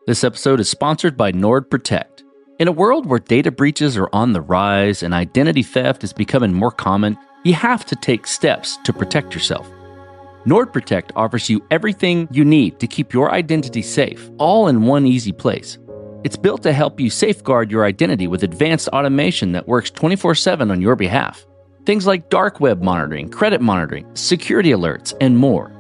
This episode is sponsored by NordProtect. In a world where data breaches are on the rise and identity theft is becoming more common, you have to take steps to protect yourself. NordProtect offers you everything you need to keep your identity safe, all in one easy place. It's built to help you safeguard your identity with advanced automation that works 24/7 on your behalf. Things like dark web monitoring, credit monitoring, security alerts, and more.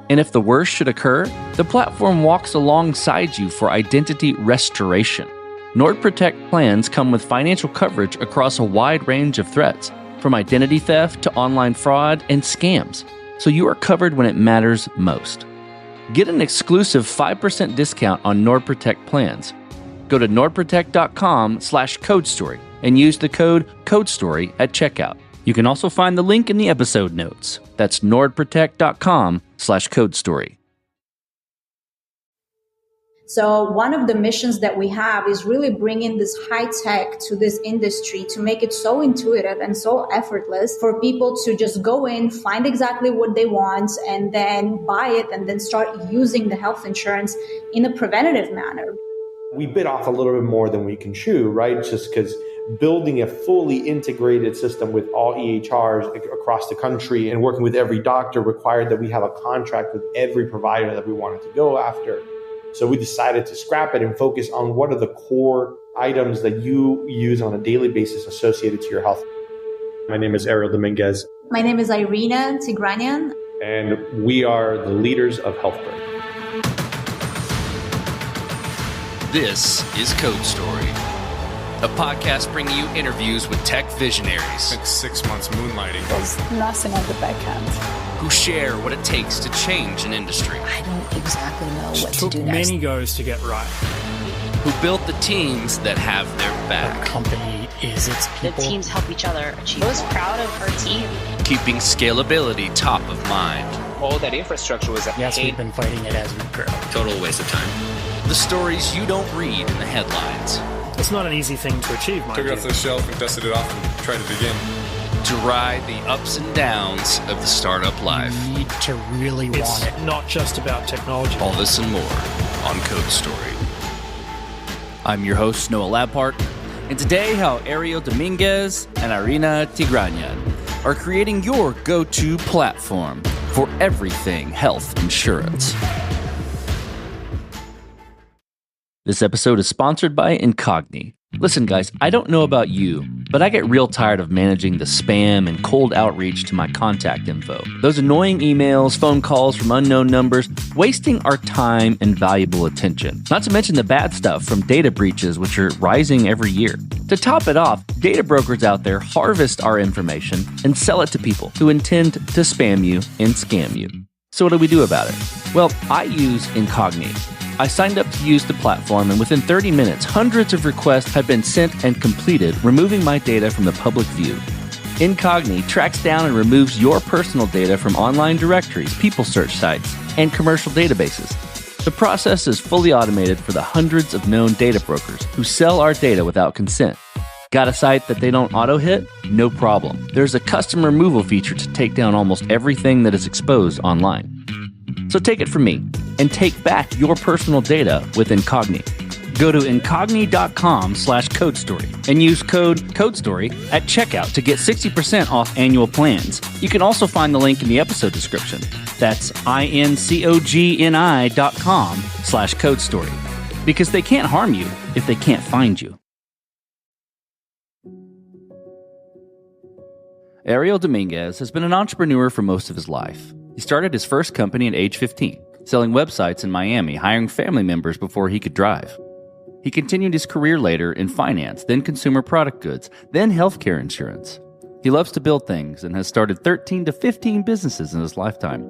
And if the worst should occur, the platform walks alongside you for identity restoration. NordProtect plans come with financial coverage across a wide range of threats, from identity theft to online fraud and scams, so you are covered when it matters most. Get an exclusive 5% discount on NordProtect plans. Go to nordprotect.com/codestory and use the code CODESTORY at checkout. You can also find the link in the episode notes. That's nordprotect.com/codestory. So one of the missions that we have is really bringing this high tech to this industry to make it so intuitive and so effortless for people to just go in, find exactly what they want, and then buy it and then start using the health insurance in a preventative manner. We bit off a little bit more than we can chew, right? Just because building a fully integrated system with all EHRs across the country and working with every doctor required that we have a contract with every provider that we wanted to go after. So we decided to scrap it and focus on what are the core items that you use on a daily basis associated to your health. My name is Ariel Dominguez. My name is Irena Tigranyan. And we are the leaders of Healthbird. This is Code Story, a podcast bringing you interviews with tech visionaries. Spent 6 months moonlighting. There's nothing on the back end. Who share what it takes to change an industry. I don't exactly know what to do took next. many goes to get right. Who built the teams that have their Our back. company is its people. The teams help each other achieve. I was proud of our team. Keeping scalability top of mind. All that infrastructure was a Yes, we've been fighting it as we grow. Total waste of time. The stories you don't read in the headlines. It's not an easy thing to achieve, mind Took it you. off the shelf and dusted it off and tried it again. To ride the ups and downs of the startup life. You need to really want it. Not just about technology. All this and more on Code Story. I'm your host, Noah Labhart, and today how Ariel Dominguez and Irena Tigranyan are creating your go-to platform for everything health insurance. This episode is sponsored by Incogni. Listen, guys, I don't know about you, but I get real tired of managing the spam and cold outreach to my contact info. Those annoying emails, phone calls from unknown numbers, wasting our time and valuable attention. Not to mention the bad stuff from data breaches, which are rising every year. To top it off, data brokers out there harvest our information and sell it to people who intend to spam you and scam you. So what do we do about it? Well, I use Incogni. I signed up to use the platform, and within 30 minutes, hundreds of requests have been sent and completed, removing my data from the public view. Incogni tracks down and removes your personal data from online directories, people search sites, and commercial databases. The process is fully automated for the hundreds of known data brokers who sell our data without consent. Got a site that they don't auto-hit? No problem. There's a custom removal feature to take down almost everything that is exposed online. So take it from me and take back your personal data with Incogni. Go to incogni.com/codestory and use code CODESTORY at checkout to get 60% off annual plans. You can also find the link in the episode description. That's incogni.com/codestory, because they can't harm you if they can't find you. Ariel Dominguez has been an entrepreneur for most of his life. He started his first company at age 15, selling websites in Miami, hiring family members before he could drive. He continued his career later in finance, then consumer product goods, then healthcare insurance. He loves to build things and has started 13 to 15 businesses in his lifetime.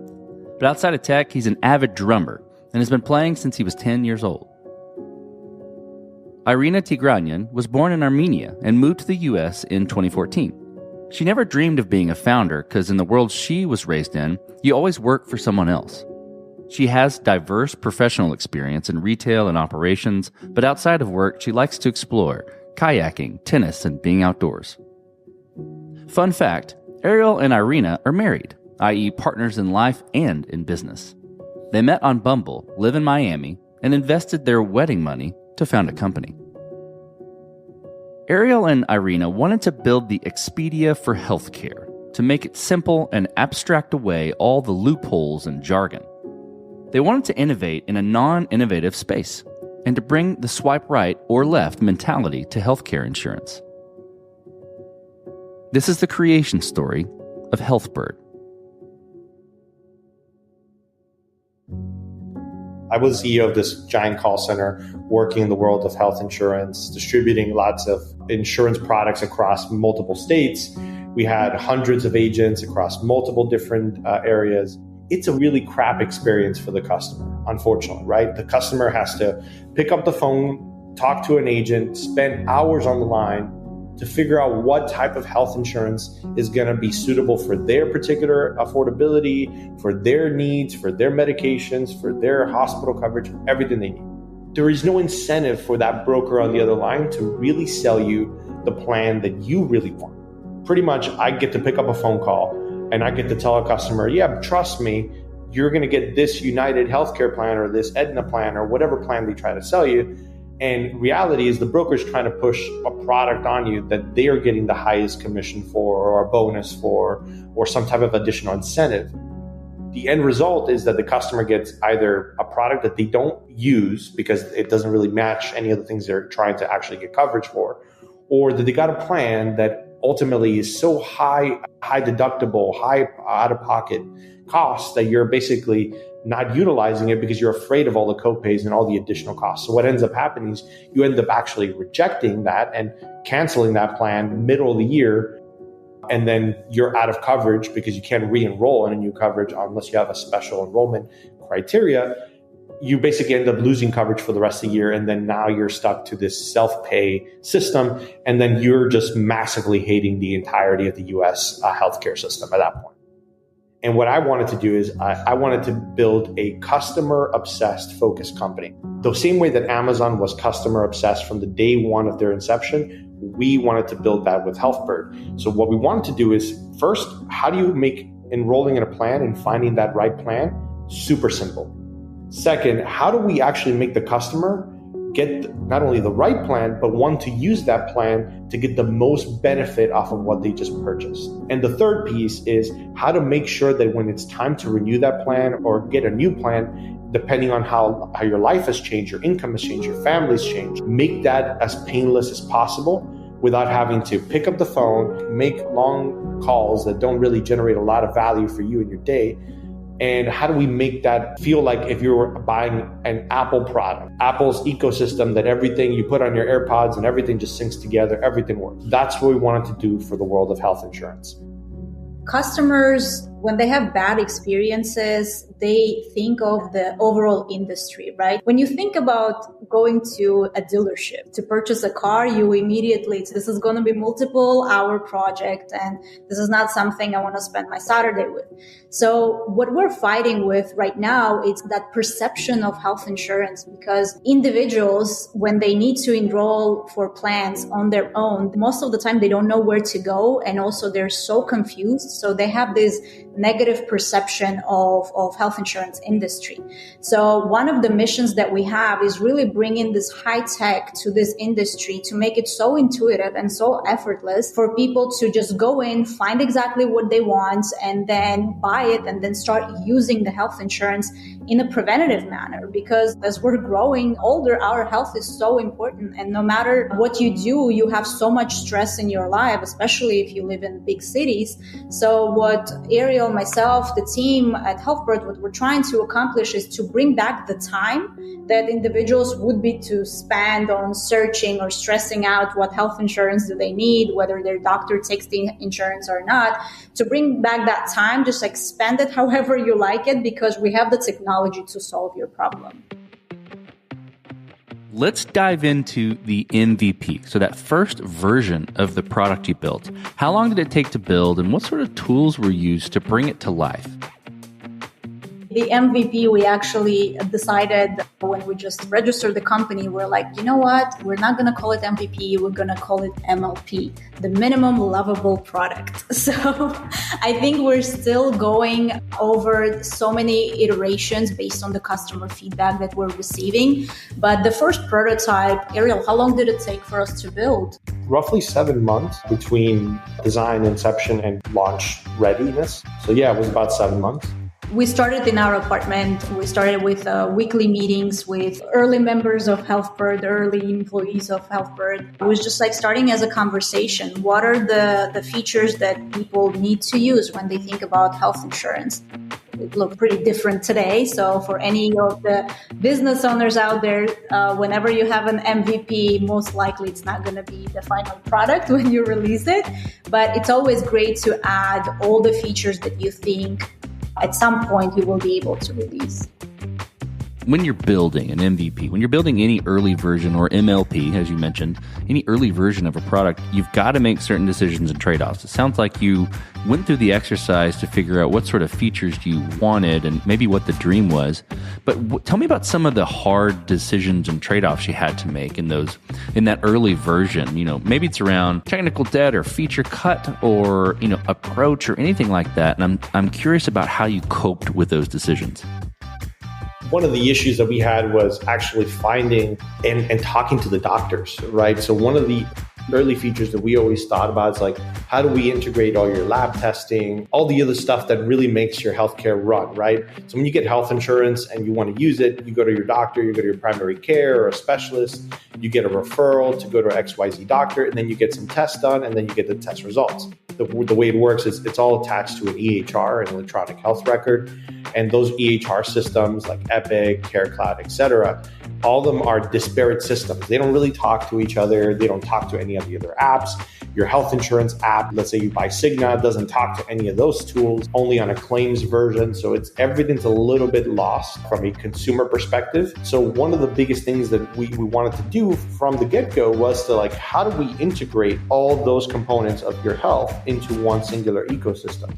But outside of tech, he's an avid drummer and has been playing since he was 10 years old. Irena Tigranyan was born in Armenia and moved to the U.S. in 2014. She never dreamed of being a founder because in the world she was raised in, you always work for someone else. She has diverse professional experience in retail and operations, but outside of work, she likes to explore kayaking, tennis, and being outdoors. Fun fact, Ariel and Irena are married, i.e. partners in life and in business. They met on Bumble, live in Miami, and invested their wedding money to found a company. Ariel and Irena wanted to build the Expedia for healthcare to make it simple and abstract away all the loopholes and jargon. They wanted to innovate in a non-innovative space and to bring the swipe right or left mentality to healthcare insurance. This is the creation story of Healthbird. I was CEO of this giant call center working in the world of health insurance, distributing lots of insurance products across multiple states. We had hundreds of agents across multiple different areas. It's a really crap experience for the customer, unfortunately, right? The customer has to pick up the phone, talk to an agent, spend hours on the line to figure out what type of health insurance is going to be suitable for their particular affordability, for their needs, for their medications, for their hospital coverage, everything they need. There is no incentive for that broker on the other line to really sell you the plan that you really want. Pretty much, I get to pick up a phone call and I get to tell a customer, yeah, trust me, you're going to get this United healthcare plan or this Aetna plan or whatever plan they try to sell you. And reality is the broker's trying to push a product on you that they are getting the highest commission for or a bonus for or some type of additional incentive. The end result is that the customer gets either a product that they don't use because it doesn't really match any of the things they're trying to actually get coverage for, or that they got a plan that ultimately is so high deductible, high out-of-pocket costs that you're basically not utilizing it because you're afraid of all the copays and all the additional costs. So what ends up happening is you end up actually rejecting that and canceling that plan middle of the year. And then you're out of coverage because you can't re-enroll in a new coverage unless you have a special enrollment criteria. You basically end up losing coverage for the rest of the year. And then now you're stuck to this self-pay system. And then you're just massively hating the entirety of the US healthcare system at that point. And what I wanted to do is I wanted to build a customer-obsessed focused company. The same way that Amazon was customer-obsessed from the day one of their inception, we wanted to build that with Healthbird. So what we wanted to do is, first, how do you make enrolling in a plan and finding that right plan super simple? Second, how do we actually make the customer get not only the right plan, but one to use that plan to get the most benefit off of what they just purchased? And the third piece is how to make sure that when it's time to renew that plan or get a new plan, depending on how your life has changed, your income has changed, your family's changed, make that as painless as possible without having to pick up the phone, make long calls that don't really generate a lot of value for you in your day. And how do we make that feel like if you were buying an Apple product, Apple's ecosystem, that everything you put on your AirPods and everything just syncs together, everything works. That's what we wanted to do for the world of health insurance. Customers, when they have bad experiences, they think of the overall industry, right? When you think about going to a dealership to purchase a car, you immediately, this is going to be multiple hour project and this is not something I want to spend my Saturday with. So what we're fighting with right now is that perception of health insurance, because individuals, when they need to enroll for plans on their own, most of the time they don't know where to go. And also they're so confused. So they have this negative perception of health insurance industry. So one of the missions that we have is really bringing this high tech to this industry to make it so intuitive and so effortless for people to just go in, find exactly what they want, and then buy it and then start using the health insurance in a preventative manner. Because as we're growing older, our health is so important. And no matter what you do, you have so much stress in your life, especially if you live in big cities. So what Ariel, myself, the team at Healthbird, what we're trying to accomplish is to bring back the time that individuals would be to spend on searching or stressing out what health insurance do they need, whether their doctor takes the insurance or not, to bring back that time, just expand it however you like it, because we have the technology to solve your problem. Let's dive into the MVP. So that first version of the product you built, how long did it take to build and what sort of tools were used to bring it to life? The MVP, we actually decided when we just registered the company, we're like, you know what? We're not going to call it MVP. We're going to call it MLP, the minimum lovable product. So I think we're still going over so many iterations based on the customer feedback that we're receiving. But the first prototype, Ariel, how long did it take for us to build? Roughly 7 months between design, inception, and launch readiness. So yeah, it was about 7 months. We started in our apartment. We started with weekly meetings with early members of Healthbird, early employees of Healthbird. It was just like starting as a conversation. What are the features that people need to use when they think about health insurance? It looks pretty different today. So for any of the business owners out there, whenever you have an MVP, most likely it's not going to be the final product when you release it. But it's always great to add all the features that you think at some point you will be able to release. When you're building an MVP, when you're building any early version or MLP, as you mentioned, any early version of a product, you've got to make certain decisions and trade-offs. It sounds like you went through the exercise to figure out what sort of features you wanted and maybe what the dream was. But tell me about some of the hard decisions and trade-offs you had to make in that early version. You know, maybe it's around technical debt or feature cut or, you know, approach or anything like that. And I'm curious about how you coped with those decisions. One of the issues that we had was actually finding and talking to the doctors, right? So one of the early features that we always thought about is like, how do we integrate all your lab testing, all the other stuff that really makes your healthcare run, right? So when you get health insurance and you want to use it, you go to your doctor, you go to your primary care or a specialist, you get a referral to go to an XYZ doctor, and then you get some tests done, and then you get the test results. The way it works is it's all attached to an EHR, an electronic health record, and those EHR systems like Epic, CareCloud, etc., all of them are disparate systems. They don't really talk to each other. They don't talk to any of the other apps. Your health insurance app, let's say you buy Cigna, doesn't talk to any of those tools, only on a claims version. So everything's a little bit lost from a consumer perspective. So one of the biggest things that we wanted to do from the get-go was to like, how do we integrate all those components of your health into one singular ecosystem?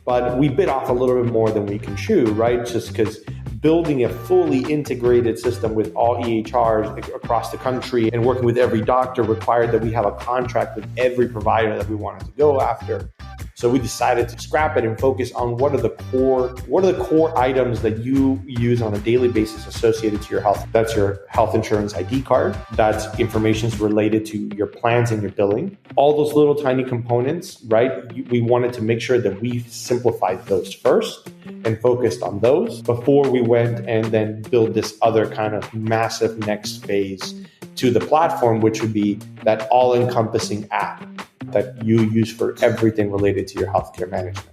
But we bit off a little bit more than we can chew, right? Just because building a fully integrated system with all EHRs across the country and working with every doctor required that we have a contract with every provider that we wanted to go after. So we decided to scrap it and focus on what are the core items that you use on a daily basis associated to your health. That's your health insurance ID card. That's information related to your plans and your billing. All those little tiny components, right? We wanted to make sure that we simplified those first and focused on those before we went and then build this other kind of massive next phase to the platform, which would be that all-encompassing app that you use for everything related to your healthcare management.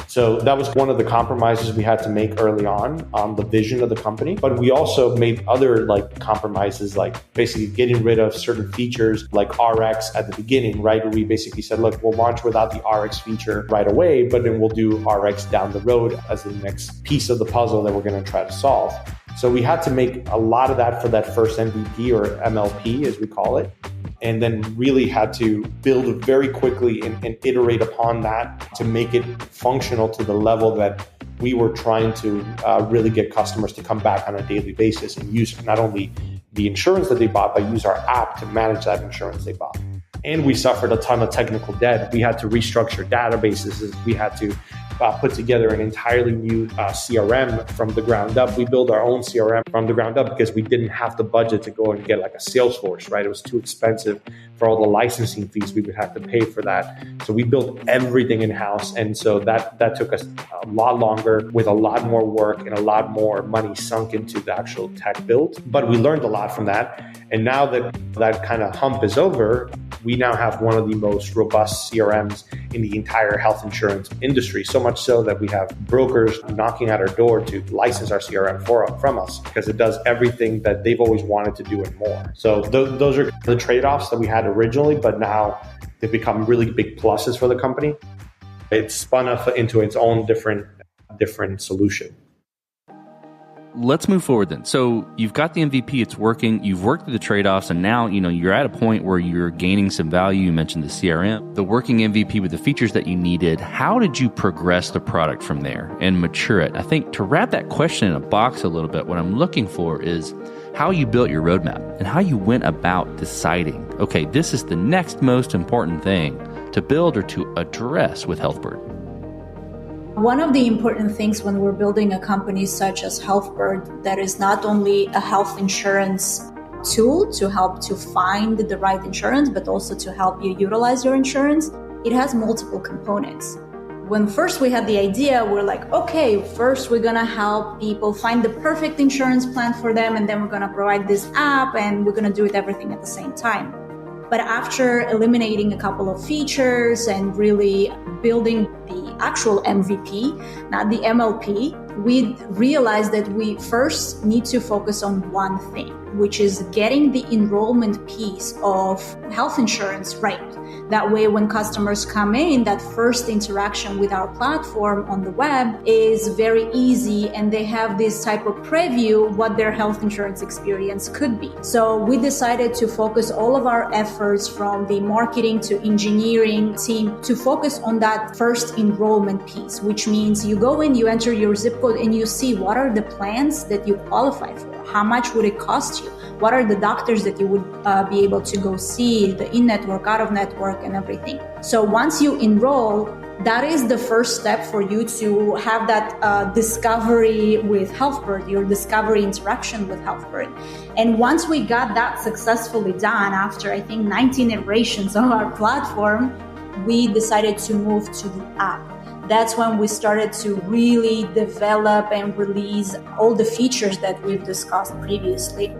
So that was one of the compromises we had to make early on the vision of the company. But we also made other compromises, like basically getting rid of certain features like RX at the beginning, right? We basically said, look, we'll launch without the RX feature right away, but then we'll do RX down the road as the next piece of the puzzle that we're going to try to solve. So we had to make a lot of that for that first MVP or MLP, as we call it. And then really had to build very quickly and iterate upon that to make it functional to the level that we were trying to really get customers to come back on a daily basis and use not only the insurance that they bought, but use our app to manage that insurance they bought. And we suffered a ton of technical debt. We had to restructure databases. We had to put together an entirely new CRM from the ground up. We built our own CRM from the ground up because we didn't have the budget to go and get like a Salesforce, right? It was too expensive for all the licensing fees we would have to pay for that. So we built everything in-house. And so that took us a lot longer with a lot more work and a lot more money sunk into the actual tech build. But we learned a lot from that. And now that that kind of hump is over, we now have one of the most robust CRMs in the entire health insurance industry. So much so that we have brokers knocking at our door to license our CRM from us because it does everything that they've always wanted to do and more. So those are the trade-offs that we had originally, but now they've become really big pluses for the company. It's spun up into its own different solution. let's move forward then. So you've got the MVP, it's working, you've worked through the trade-offs, and now, you're at a point where you're gaining some value. You mentioned the CRM, the working MVP with the features that you needed. How did you progress the product from there and mature it? I think to wrap that question in a box a little bit, what I'm looking for is how you built your roadmap and how you went about deciding, okay, this is the next most important thing to build or to address with Healthbird. One of the important things when we're building a company such as Healthbird, that is not only a health insurance tool to help to find the right insurance, but also to help you utilize your insurance, it has multiple components. When first we had the idea, we're like, okay, first we're gonna help people find the perfect insurance plan for them, and then we're gonna provide this app, and we're gonna do it everything at the same time. But after eliminating a couple of features and really building the actual MVP, not the MLP, we realized that we first need to focus on one thing, which is getting the enrollment piece of health insurance right. That way, when customers come in, that first interaction with our platform on the web is very easy, and they have this type of preview what their health insurance experience could be. So we decided to focus all of our efforts from the marketing to engineering team to focus on that first enrollment piece, which means you go in, you enter your zip code, and you see what are the plans that you qualify for. How much would it cost you? What are the doctors that you would be able to go see, the in-network, out-of-network, and everything. So once you enroll, that is the first step for you to have that discovery with Healthbird, your discovery interaction with Healthbird. And once we got that successfully done, after I think 19 iterations of our platform, we decided to move to the app. That's when we started to really develop and release all the features that we've discussed previously.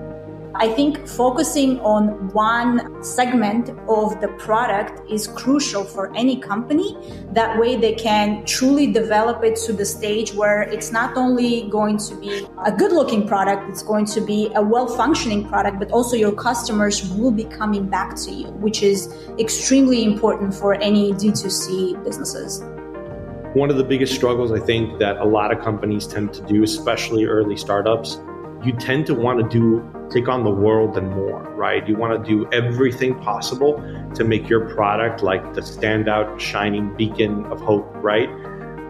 I think focusing on one segment of the product is crucial for any company. That way they can truly develop it to the stage where it's not only going to be a good-looking product, it's going to be a well-functioning product, but also your customers will be coming back to you, which is extremely important for any D2C businesses. One of the biggest struggles I think that a lot of companies tend to do, especially early startups, you tend to want to take on the world and more, right? You want to do everything possible to make your product like the standout shining beacon of hope, right?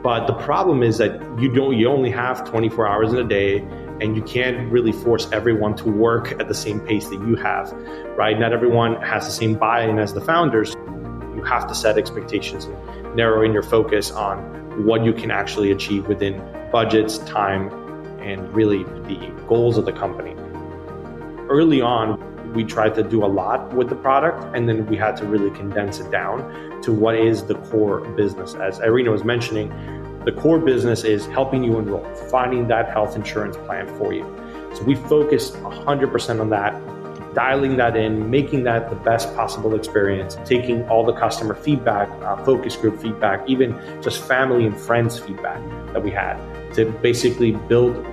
But the problem is that you only have 24 hours in a day, and you can't really force everyone to work at the same pace that you have, right? Not everyone has the same buy-in as the founders. You have to set expectations and narrow in your focus on what you can actually achieve within budgets, time, and really the goals of the company. Early on, we tried to do a lot with the product, and then we had to really condense it down to what is the core business. As Irena was mentioning, the core business is helping you enroll, finding that health insurance plan for you. So we focused 100% on that, dialing that in, making that the best possible experience, taking all the customer feedback, focus group feedback, even just family and friends feedback that we had to basically build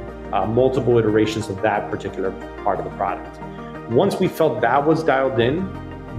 multiple iterations of that particular part of the product. Once we felt that was dialed in,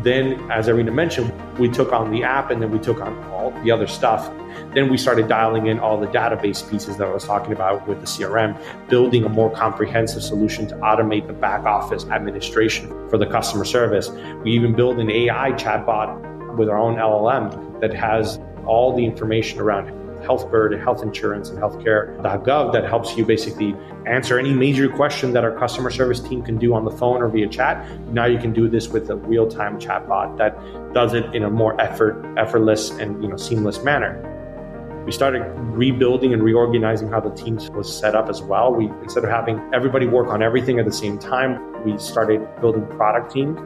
then as Irena mentioned, we took on the app, and then we took on all the other stuff. Then we started dialing in all the database pieces that I was talking about with the CRM, building a more comprehensive solution to automate the back office administration for the customer service. We even built an AI chatbot with our own LLM that has all the information around Healthbird, health insurance, and healthcare.gov that helps you basically answer any major question that our customer service team can do on the phone or via chat. Now you can do this with a real-time chatbot that does it in a more effortless and seamless manner. We started rebuilding and reorganizing how the team was set up as well. We, instead of having everybody work on everything at the same time, we started building product teams.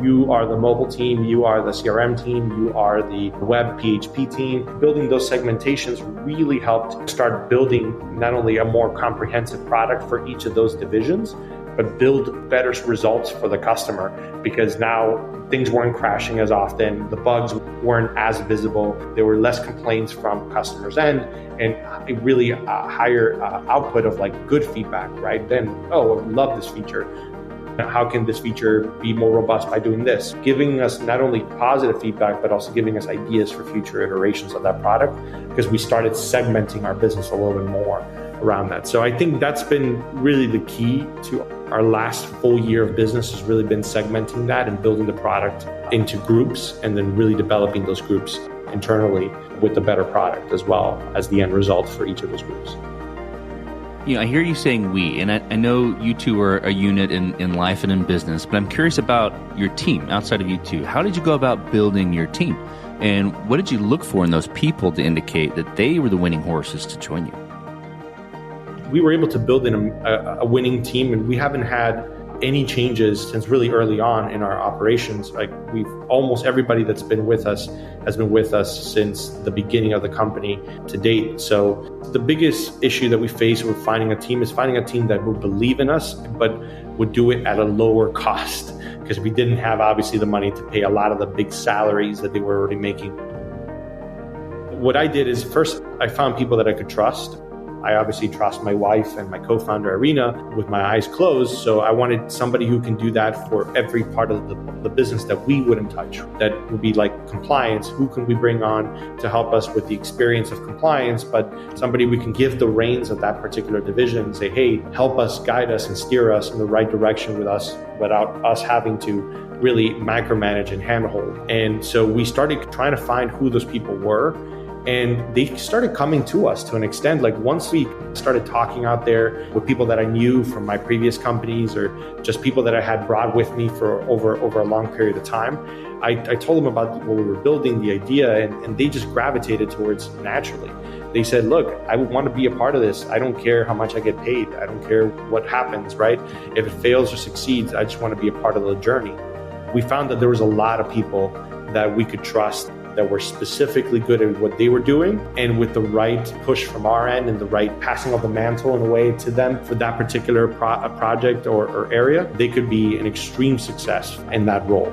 You are the mobile team, you are the CRM team, you are the web PHP team. Building those segmentations really helped start building not only a more comprehensive product for each of those divisions, but build better results for the customer, because now things weren't crashing as often, the bugs weren't as visible, there were less complaints from customers' end, and really a higher output of like good feedback, right? Then, oh, I love this feature. How can this feature be more robust by doing this? Giving us not only positive feedback, but also giving us ideas for future iterations of that product, because we started segmenting our business a little bit more. around that. So I think that's been really the key to our last full year of business, has really been segmenting that and building the product into groups and then really developing those groups internally with a better product as well as the end result for each of those groups. I hear you saying we, and I know you two are a unit in life and in business, but I'm curious about your team outside of you two. How did you go about building your team? And what did you look for in those people to indicate that they were the winning horses to join you? We were able to build in a winning team, and we haven't had any changes since really early on in our operations. Like almost everybody that's been with us has been with us since the beginning of the company to date. So the biggest issue that we face with finding a team is finding a team that would believe in us, but would do it at a lower cost, because we didn't have obviously the money to pay a lot of the big salaries that they were already making. What I did is first I found people that I could trust. I obviously trust my wife and my co-founder, Irena, with my eyes closed. So I wanted somebody who can do that for every part of the business that we wouldn't touch. That would be like compliance. Who can we bring on to help us with the experience of compliance, but somebody we can give the reins of that particular division and say, hey, help us, guide us, and steer us in the right direction with us without us having to really micromanage and handhold. And so we started trying to find who those people were. And they started coming to us to an extent. Like once we started talking out there with people that I knew from my previous companies, or just people that I had brought with me for over a long period of time, I told them about what we were building, the idea, and they just gravitated towards naturally. They said, look, I want to be a part of this. I don't care how much I get paid. I don't care what happens, right? If it fails or succeeds, I just want to be a part of the journey. We found that there was a lot of people that we could trust, that were specifically good at what they were doing, and with the right push from our end and the right passing of the mantle in a way to them for that particular project or area, they could be an extreme success in that role.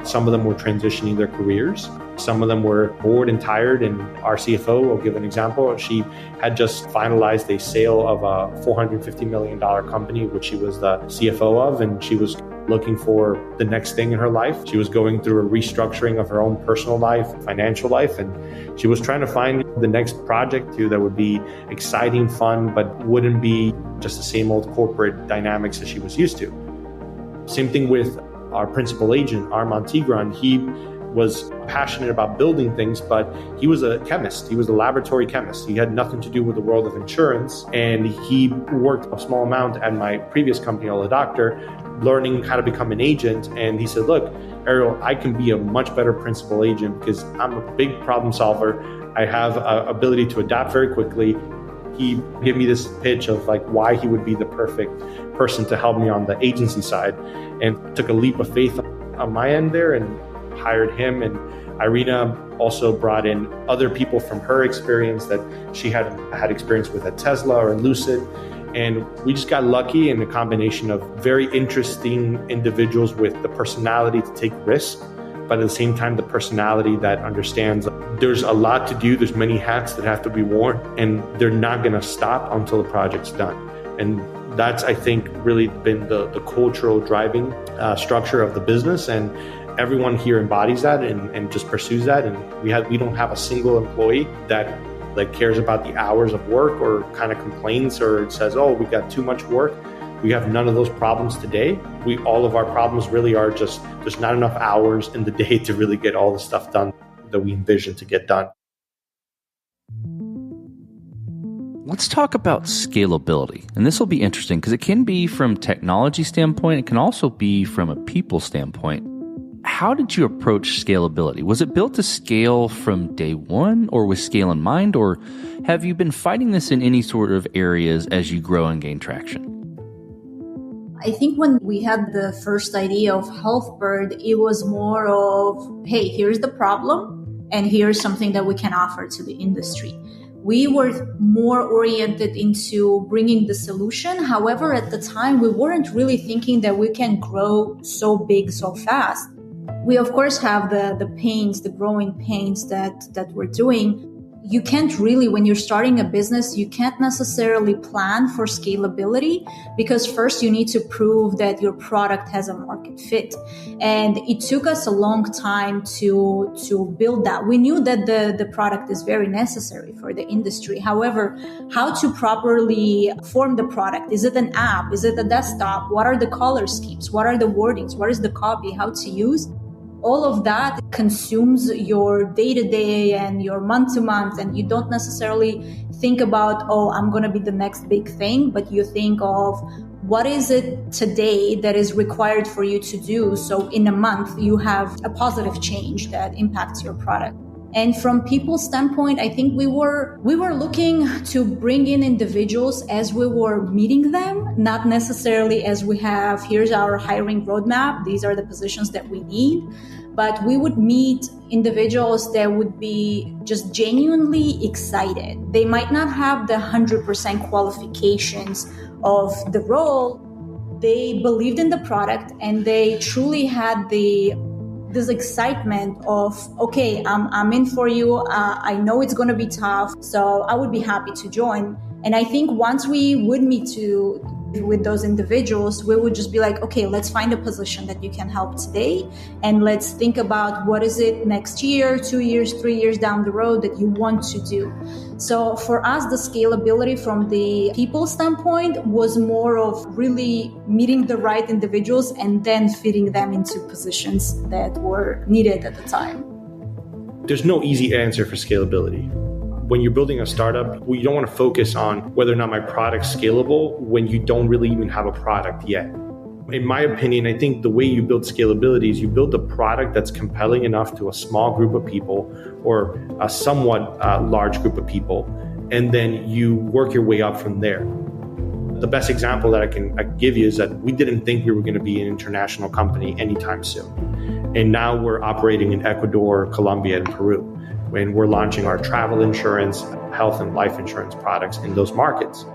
Some of them were transitioning their careers. Some of them were bored and tired. And our CFO, I'll give an example, she had just finalized a sale of a $450 million company, which she was the CFO of, and she was looking for the next thing in her life. She was going through a restructuring of her own personal life, financial life, and she was trying to find the next project too that would be exciting, fun, but wouldn't be just the same old corporate dynamics that she was used to. Same thing with our principal agent, Irena Tigranyan. He was passionate about building things, but he was a chemist. He was a laboratory chemist. He had nothing to do with the world of insurance. And he worked a small amount at my previous company, All a Doctor, learning how to become an agent. And he said, look, Ariel, I can be a much better principal agent because I'm a big problem solver. I have an ability to adapt very quickly. He gave me this pitch of like why he would be the perfect person to help me on the agency side, and took a leap of faith on my end there and hired him. And Irena also brought in other people from her experience that she had experience with at Tesla or in Lucid. And we just got lucky in a combination of very interesting individuals with the personality to take risks, but at the same time, the personality that understands there's a lot to do. There's many hats that have to be worn, and they're not going to stop until the project's done. And that's, I think, really been the cultural driving structure of the business. And everyone here embodies that and just pursues that. And we don't have a single employee that like cares about the hours of work or kind of complains or says, oh, we got too much work. We have none of those problems today. All of our problems really are just there's not enough hours in the day to really get all the stuff done that we envision to get done. Let's talk about scalability. And this will be interesting because it can be from technology standpoint. It can also be from a people standpoint. How did you approach scalability? Was it built to scale from day one, or with scale in mind? Or have you been fighting this in any sort of areas as you grow and gain traction? I think when we had the first idea of Healthbird, it was more of, hey, here's the problem, and here's something that we can offer to the industry. We were more oriented into bringing the solution. However, at the time, we weren't really thinking that we can grow so big so fast. We, of course, have the pains, the growing pains that we're doing. you can't really, when you're starting a business, you can't necessarily plan for scalability because first you need to prove that your product has a market fit. And it took us a long time to build that. We knew that the product is very necessary for the industry. However, how to properly form the product? Is it an app? Is it a desktop? What are the color schemes? What are the wordings? What is the copy? How to use? All of that consumes your day-to-day and your month-to-month, and you don't necessarily think about, oh, I'm going to be the next big thing, but you think of what is it today that is required for you to do, so in a month you have a positive change that impacts your product. And from people's standpoint, I think we were looking to bring in individuals as we were meeting them, not necessarily as we have, here's our hiring roadmap, these are the positions that we need. But we would meet individuals that would be just genuinely excited. They might not have the 100% qualifications of the role. They believed in the product and they truly had this excitement of, okay, I'm in for you. I know it's going to be tough, so I would be happy to join. And I think once we would meet with those individuals, we would just be like, okay, let's find a position that you can help today. And let's think about what is it next year, 2 years, 3 years down the road that you want to do. So for us, the scalability from the people standpoint was more of really meeting the right individuals and then fitting them into positions that were needed at the time. There's no easy answer for scalability. When you're building a startup, you don't want to focus on whether or not my product's scalable when you don't really even have a product yet. In my opinion, I think the way you build scalability is you build a product that's compelling enough to a small group of people or a somewhat large group of people, and then you work your way up from there. The best example that I can give you is that we didn't think we were going to be an international company anytime soon. And now we're operating in Ecuador, Colombia, and Peru. When we're launching our travel insurance, health and life insurance products in those markets.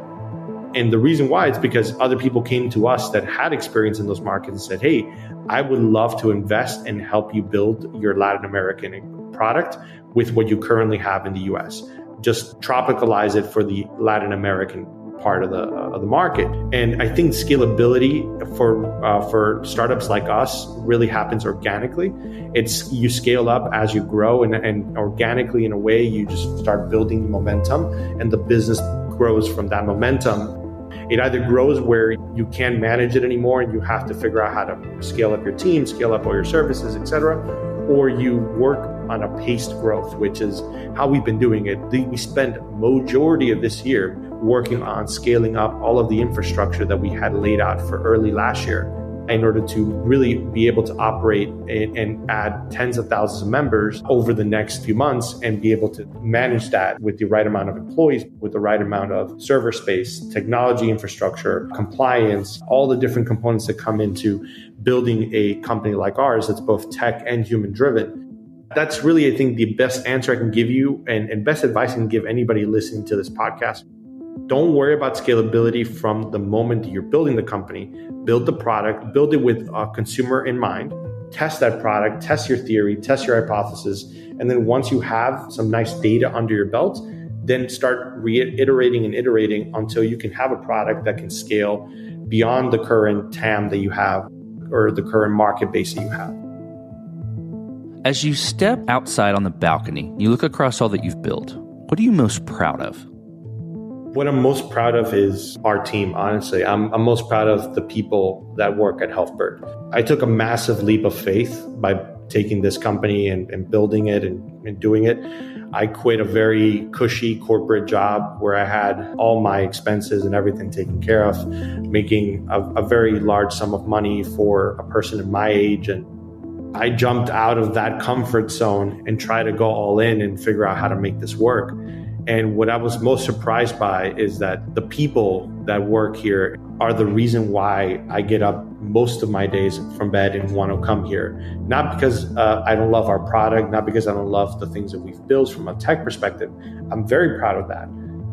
And the reason why is because other people came to us that had experience in those markets and said, hey, I would love to invest and help you build your Latin American product with what you currently have in the US. Just tropicalize it for the Latin American part of the market. And I think scalability for startups like us really happens organically. It's you scale up as you grow, and organically, in a way, you just start building momentum, and the business grows from that momentum. It either grows where you can't manage it anymore and you have to figure out how to scale up your team, scale up all your services, etc., or you work on a paced growth, which is how we've been doing it. We spent majority of this year working on scaling up all of the infrastructure that we had laid out for early last year in order to really be able to operate and add tens of thousands of members over the next few months and be able to manage that with the right amount of employees, with the right amount of server space, technology infrastructure, compliance, all the different components that come into building a company like ours that's both tech and human driven. That's really, I think, the best answer I can give you and best advice I can give anybody listening to this podcast. Don't worry about scalability from the moment that you're building the company. Build the product, build it with a consumer in mind, test that product, test your theory, test your hypothesis. And then once you have some nice data under your belt, then start reiterating and iterating until you can have a product that can scale beyond the current TAM that you have or the current market base that you have. As you step outside on the balcony, you look across all that you've built. What are you most proud of? What I'm most proud of is our team, honestly. I'm most proud of the people that work at Healthbird. I took a massive leap of faith by taking this company and building it and doing it. I quit a very cushy corporate job where I had all my expenses and everything taken care of, making a very large sum of money for a person in my age. And I jumped out of that comfort zone and tried to go all in and figure out how to make this work. And what I was most surprised by is that the people that work here are the reason why I get up most of my days from bed and want to come here. Not because I don't love our product, not because I don't love the things that we've built from a tech perspective. I'm very proud of that.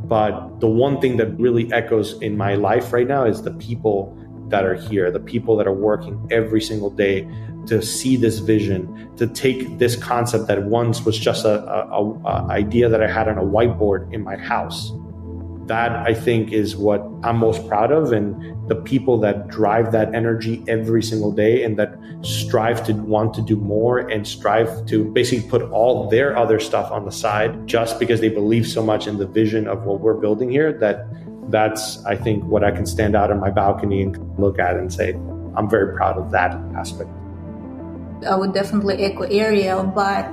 But the one thing that really echoes in my life right now is the people that are here, the people that are working every single day, to see this vision, to take this concept that once was just a idea that I had on a whiteboard in my house. That, I think, is what I'm most proud of, and the people that drive that energy every single day and that strive to want to do more and strive to basically put all their other stuff on the side just because they believe so much in the vision of what we're building here. That's, I think, what I can stand out on my balcony and look at and say, I'm very proud of that aspect. I would definitely echo Ariel, but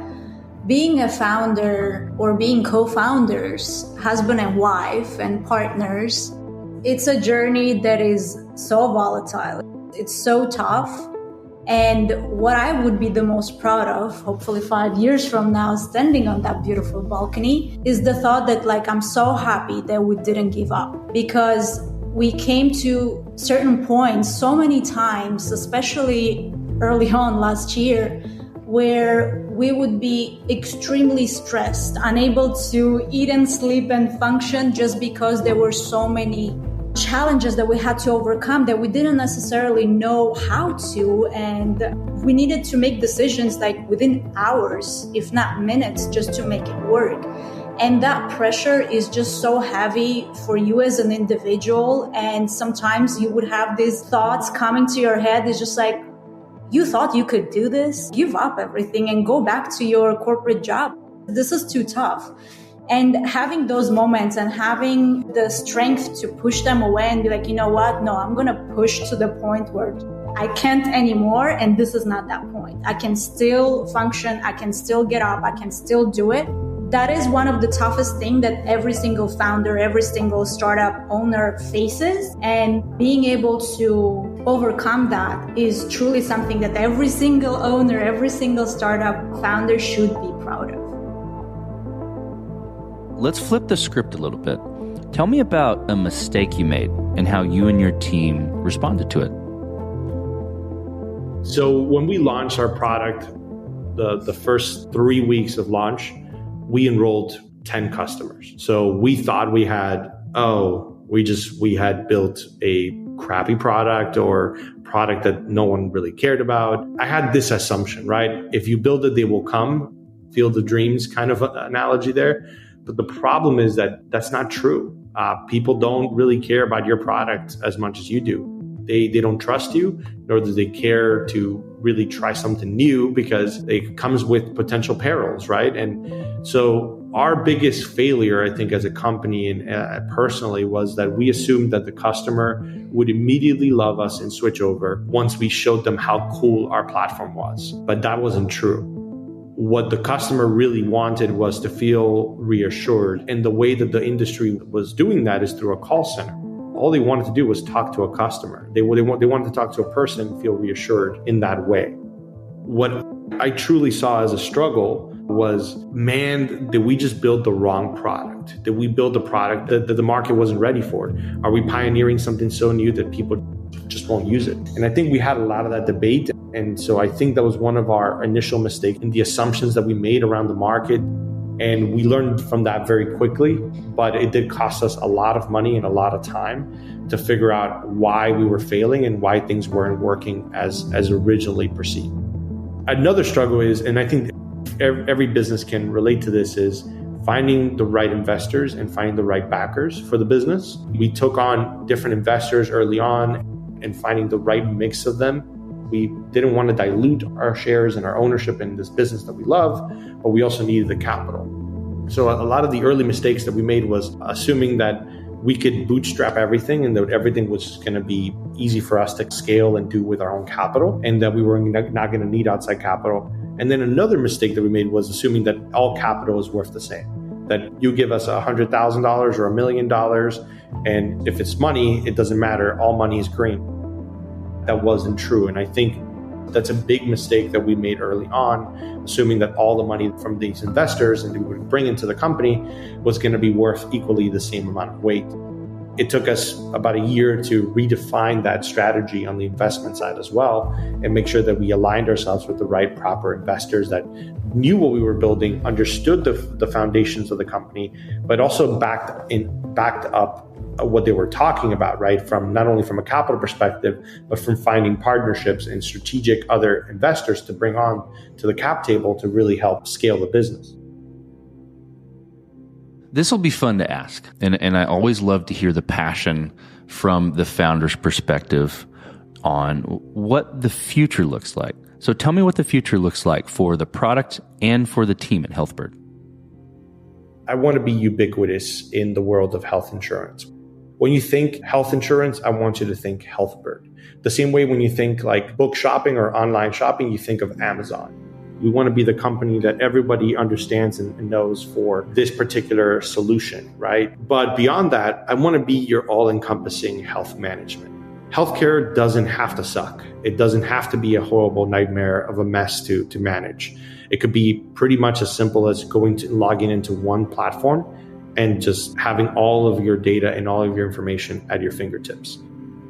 being a founder or being co-founders, husband and wife and partners, it's a journey that is so volatile. It's so tough. And what I would be the most proud of, hopefully 5 years from now, standing on that beautiful balcony, is the thought that I'm so happy that we didn't give up, because we came to certain points so many times, especially early on last year, where we would be extremely stressed, unable to eat and sleep and function just because there were so many challenges that we had to overcome that we didn't necessarily know how to. And we needed to make decisions within hours, if not minutes, just to make it work. And that pressure is just so heavy for you as an individual. And sometimes you would have these thoughts coming to your head. It's just you thought you could do this? Give up everything and go back to your corporate job. This is too tough. And having those moments and having the strength to push them away and be you know what? No, I'm going to push to the point where I can't anymore. And this is not that point. I can still function. I can still get up. I can still do it. That is one of the toughest things that every single founder, every single startup owner faces. And being able to overcome that is truly something that every single owner, every single startup founder should be proud of. Let's flip the script a little bit. Tell me about a mistake you made and how you and your team responded to it. So when we launched our product, the first 3 weeks of launch, we enrolled 10 customers. So we thought we had built a crappy product or product that no one really cared about. I had this assumption, right? If you build it, they will come. Field of dreams kind of analogy there. But the problem is that that's not true. People don't really care about your product as much as you do. They don't trust you, nor do they care to really try something new because it comes with potential perils, right? And so our biggest failure, I think, as a company and personally, was that we assumed that the customer would immediately love us and switch over once we showed them how cool our platform was. But that wasn't true. What the customer really wanted was to feel reassured. And the way that the industry was doing that is through a call center. All they wanted to do was talk to a customer. They wanted to talk to a person and feel reassured in that way. What I truly saw as a struggle was, man, did we just build the wrong product? Did we build a product that the market wasn't ready for? Are we pioneering something so new that people just won't use it? And I think we had a lot of that debate. And so I think that was one of our initial mistakes in the assumptions that we made around the market. And we learned from that very quickly, but it did cost us a lot of money and a lot of time to figure out why we were failing and why things weren't working as originally perceived. Another struggle is, and I think every business can relate to this, is finding the right investors and finding the right backers for the business. We took on different investors early on and finding the right mix of them. We didn't want to dilute our shares and our ownership in this business that we love, but we also needed the capital. So a lot of the early mistakes that we made was assuming that we could bootstrap everything and that everything was just going to be easy for us to scale and do with our own capital, and that we were not going to need outside capital. And then another mistake that we made was assuming that all capital is worth the same, that you give us $100,000 or $1 million, and if it's money, it doesn't matter. All money is green. That wasn't true. And I think that's a big mistake that we made early on, assuming that all the money from these investors and we would bring into the company was going to be worth equally the same amount of weight. It took us about a year to redefine that strategy on the investment side as well and make sure that we aligned ourselves with the right proper investors that knew what we were building, understood the foundations of the company, but also backed up what they were talking about, right? From not only from a capital perspective, but from finding partnerships and strategic other investors to bring on to the cap table to really help scale the business. This will be fun to ask. And I always love to hear the passion from the founder's perspective on what the future looks like. So tell me what the future looks like for the product and for the team at Healthbird. I want to be ubiquitous in the world of health insurance. When you think health insurance, I want you to think Healthbird. The same way when you think like book shopping or online shopping, you think of Amazon. We want to be the company that everybody understands and knows for this particular solution, right? But beyond that, I want to be your all-encompassing health management. Healthcare doesn't have to suck. It doesn't have to be a horrible nightmare of a mess to manage. It could be pretty much as simple as logging into one platform and just having all of your data and all of your information at your fingertips.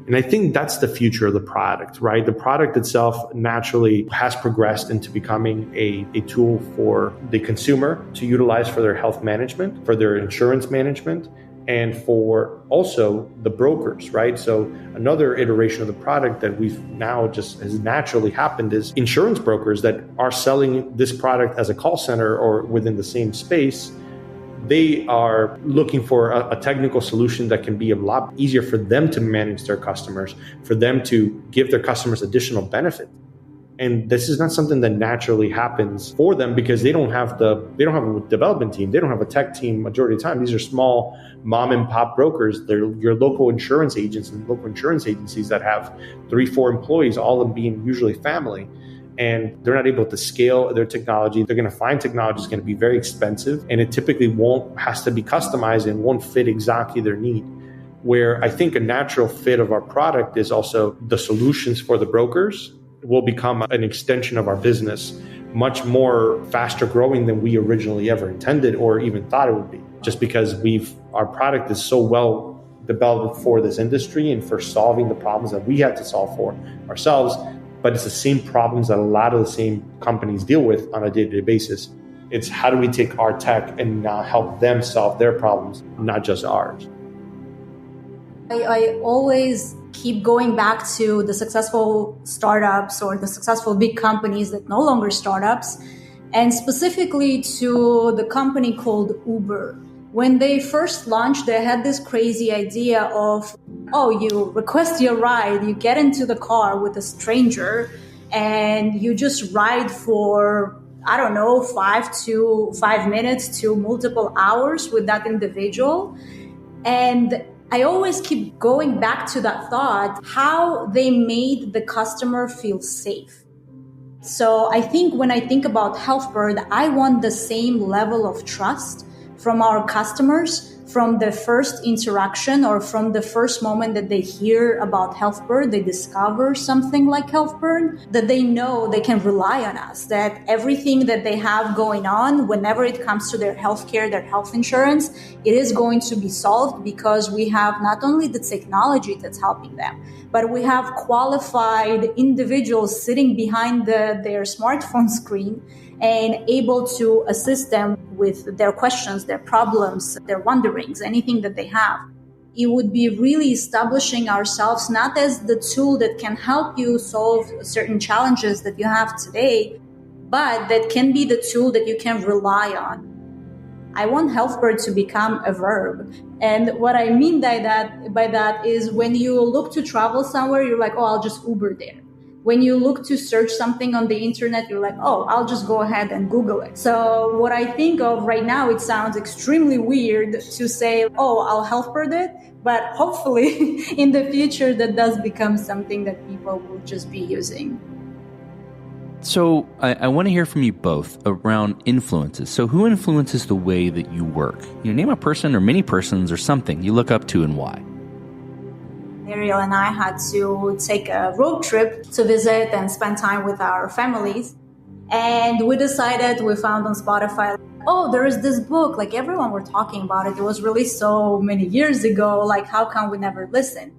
And I think that's the future of the product, right? The product itself naturally has progressed into becoming a tool for the consumer to utilize for their health management, for their insurance management, and for also the brokers, right? So another iteration of the product that we've now just has naturally happened is insurance brokers that are selling this product as a call center or within the same space. They are looking for a technical solution that can be a lot easier for them to manage their customers, for them to give their customers additional benefit. And this is not something that naturally happens for them because they don't have a development team. They don't have a tech team majority of the time. These are small mom and pop brokers. They're your local insurance agents and local insurance agencies that have 3-4 employees, all of them being usually family. And they're not able to scale their technology. They're going to find technology is going to be very expensive, and it typically has to be customized and won't fit exactly their need. Where I think a natural fit of our product is also the solutions for the brokers will become an extension of our business, much more faster growing than we originally ever intended or even thought it would be. Just because our product is so well developed for this industry and for solving the problems that we had to solve for ourselves. But it's the same problems that a lot of the same companies deal with on a day-to-day basis. It's how do we take our tech and now help them solve their problems, not just ours. I always keep going back to the successful startups or the successful big companies that no longer startups, and specifically to the company called Uber. When they first launched, they had this crazy idea of, you request your ride, you get into the car with a stranger, and you just ride for, 5 minutes to multiple hours with that individual. And I always keep going back to that thought, how they made the customer feel safe. So I think when I think about Healthbird, I want the same level of trust from our customers, from the first interaction or from the first moment that they hear about Healthbird, they discover something like Healthbird, that they know they can rely on us, that everything that they have going on, whenever it comes to their healthcare, their health insurance, it is going to be solved because we have not only the technology that's helping them, but we have qualified individuals sitting behind their smartphone screen and able to assist them with their questions, their problems, their wonderings, anything that they have. It would be really establishing ourselves not as the tool that can help you solve certain challenges that you have today, but that can be the tool that you can rely on. I want Healthbird to become a verb. And what I mean by that is when you look to travel somewhere, you're like, I'll just Uber there. When you look to search something on the internet, you're like, I'll just go ahead and Google it. So what I think of right now, it sounds extremely weird to say, I'll Healthbird it. But hopefully in the future, that does become something that people will just be using. So I want to hear from you both around influences. So who influences the way that you work? Name a person or many persons or something you look up to and why. Ariel and I had to take a road trip to visit and spend time with our families. And we found on Spotify, there is this book, like everyone were talking about it. It was released so many years ago, like how come we never listen?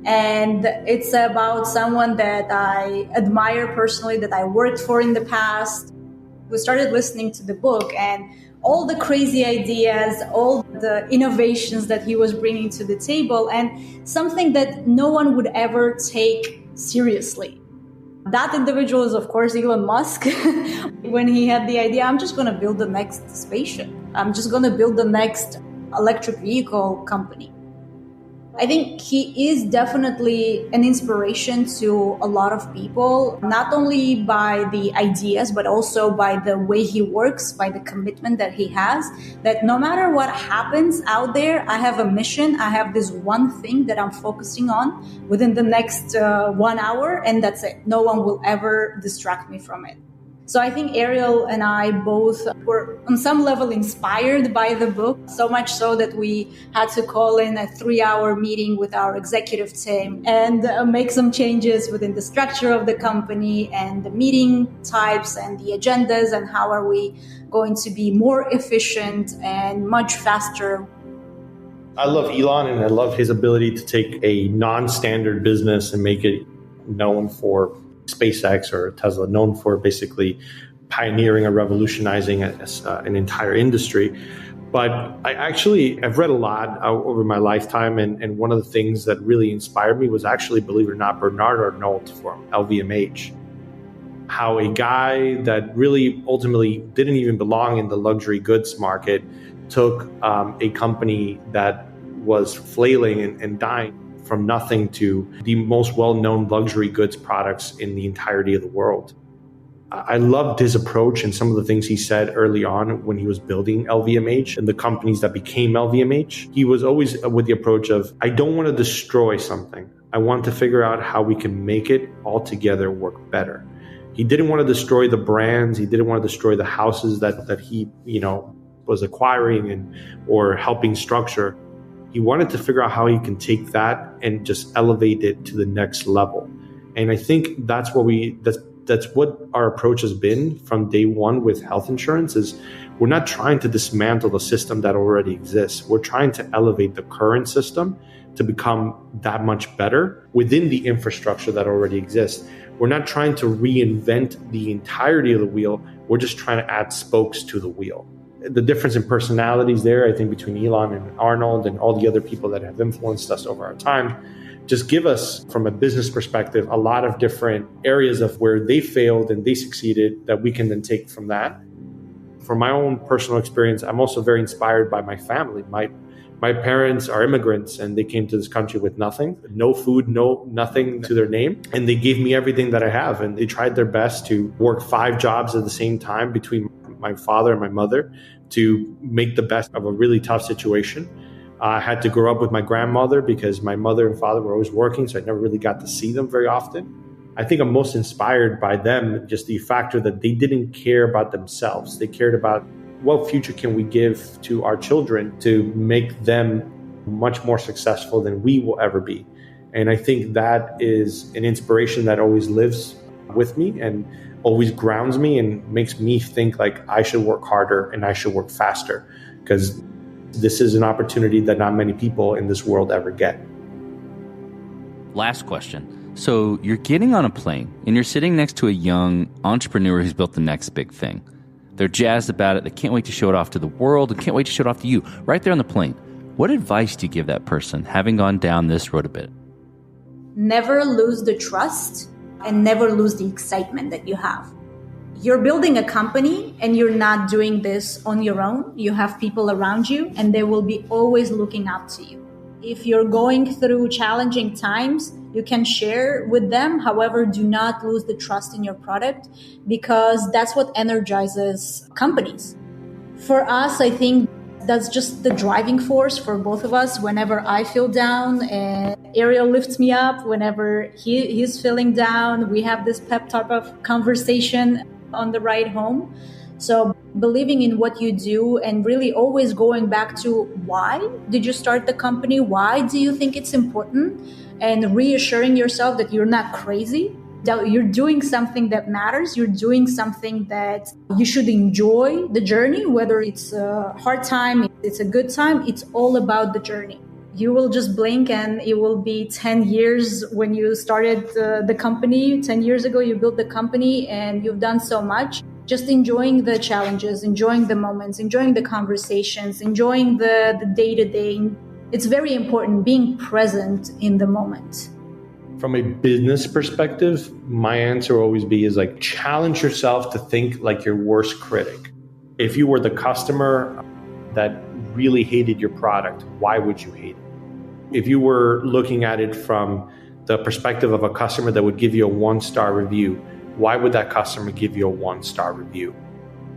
And it's about someone that I admire personally, that I worked for in the past. We started listening to the book, and all the crazy ideas, all the innovations that he was bringing to the table, and something that no one would ever take seriously. That individual is, of course, Elon Musk. When he had the idea, I'm just going to build the next spaceship. I'm just going to build the next electric vehicle company. I think he is definitely an inspiration to a lot of people, not only by the ideas, but also by the way he works, by the commitment that he has, that no matter what happens out there, I have a mission. I have this one thing that I'm focusing on within the next 1 hour, and that's it. No one will ever distract me from it. So I think Ariel and I both were on some level inspired by the book, so much so that we had to call in a 3-hour meeting with our executive team and make some changes within the structure of the company and the meeting types and the agendas and how are we going to be more efficient and much faster. I love Elon, and I love his ability to take a non-standard business and make it known for SpaceX or Tesla, known for basically pioneering or revolutionizing an entire industry. But I've read a lot over my lifetime, and one of the things that really inspired me was actually, believe it or not, Bernard Arnault from LVMH. How a guy that really ultimately didn't even belong in the luxury goods market took a company that was flailing and dying from nothing to the most well-known luxury goods products in the entirety of the world. I loved his approach and some of the things he said early on when he was building LVMH and the companies that became LVMH. He was always with the approach of, I don't want to destroy something. I want to figure out how we can make it all together work better. He didn't want to destroy the brands. He didn't want to destroy the houses that he, was acquiring or helping structure. He wanted to figure out how he can take that and just elevate it to the next level. And I think that's what our approach has been from day one with health insurance. Is we're not trying to dismantle the system that already exists. We're trying to elevate the current system to become that much better within the infrastructure that already exists. We're not trying to reinvent the entirety of the wheel. We're just trying to add spokes to the wheel. The difference in personalities there, I think, between Elon and Arnold and all the other people that have influenced us over our time, just give us, from a business perspective, a lot of different areas of where they failed and they succeeded that we can then take from that. From my own personal experience, I'm also very inspired by my family. My parents are immigrants, and they came to this country with nothing, no food, nothing to their name. And they gave me everything that I have. And they tried their best to work 5 jobs at the same time between my father and my mother to make the best of a really tough situation. I had to grow up with my grandmother because my mother and father were always working, so I never really got to see them very often. I think I'm most inspired by them, just the factor that they didn't care about themselves. They cared about what future can we give to our children to make them much more successful than we will ever be. And I think that is an inspiration that always lives with me and always grounds me and makes me think like I should work harder and I should work faster, because this is an opportunity that not many people in this world ever get. Last question. So you're getting on a plane and you're sitting next to a young entrepreneur who's built the next big thing. They're jazzed about it. They can't wait to show it off to the world and can't wait to show it off to you right there on the plane. What advice do you give that person having gone down this road a bit? Never lose the trust and never lose the excitement that you have. You're building a company and you're not doing this on your own. You have people around you and they will be always looking up to you. If you're going through challenging times, you can share with them. However, do not lose the trust in your product, because that's what energizes companies. For us, I think that's just the driving force for both of us. Whenever I feel down and Ariel lifts me up, whenever he's feeling down, we have this pep type of conversation on the ride home. So believing in what you do and really always going back to why did you start the company? Why do you think it's important? And reassuring yourself that you're not crazy, that you're doing something that matters. You're doing something that you should enjoy the journey, whether it's a hard time, it's a good time. It's all about the journey. You will just blink and it will be 10 years when you started the company. 10 years ago, you built the company and you've done so much. just enjoying the challenges, enjoying the moments, enjoying the conversations, enjoying the day-to-day. It's very important being present in the moment. From a business perspective, my answer will always be is like challenge yourself to think like your worst critic. If you were the customer that really hated your product, why would you hate it? If you were looking at it from the perspective of a customer that would give you a 1-star review, why would that customer give you a 1-star review?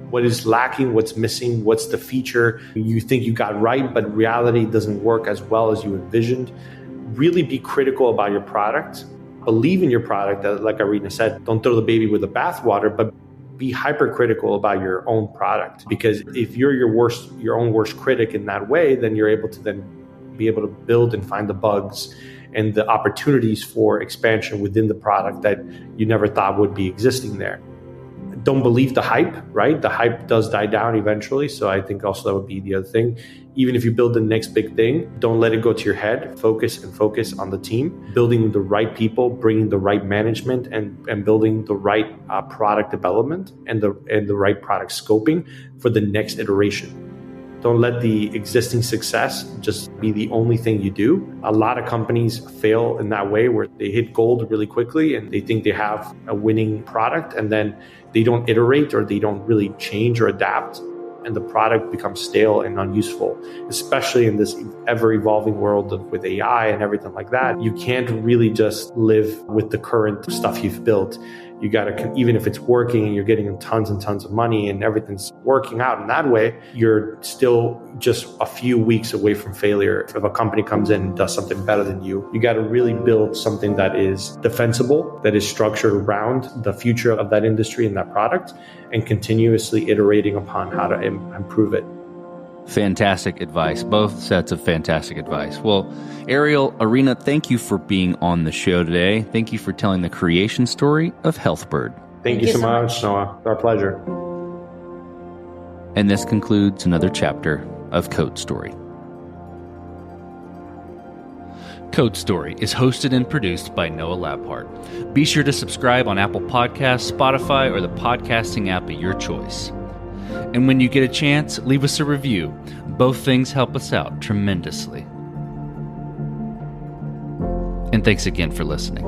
What is lacking? What's missing? What's the feature you think you got right, but reality doesn't work as well as you envisioned? Really be critical about your product. Believe in your product. Like Irena said, don't throw the baby with the bathwater, but be hypercritical about your own product. Because if you're your own worst critic in that way, then you're able to then be able to build and find the bugs and the opportunities for expansion within the product that you never thought would be existing there. Don't believe the hype, right? The hype does die down eventually. So I think also that would be the other thing. Even if you build the next big thing, don't let it go to your head. Focus on the team, building the right people, bringing the right management, and building the right product development and the right product scoping for the next iteration. Don't let the existing success just be the only thing you do. A lot of companies fail in that way where they hit gold really quickly and they think they have a winning product and then they don't iterate or they don't really change or adapt, and the product becomes stale and unuseful, especially in this ever-evolving world with AI and everything like that. You can't really just live with the current stuff you've built. You got to, even if it's working and you're getting tons and tons of money and everything's working out in that way, you're still just a few weeks away from failure. If a company comes in and does something better than you, you got to really build something that is defensible, that is structured around the future of that industry and that product, and continuously iterating upon how to improve it. Fantastic advice. Both sets of fantastic advice. Well, Ariel, Irena, thank you for being on the show today. Thank you for telling the creation story of Healthbird. Thank you so much, Noah. Our pleasure. And this concludes another chapter of Code Story. Code Story is hosted and produced by Noah Labhart. Be sure to subscribe on Apple Podcasts, Spotify, or the podcasting app of your choice. And when you get a chance, leave us a review. Both things help us out tremendously. And thanks again for listening.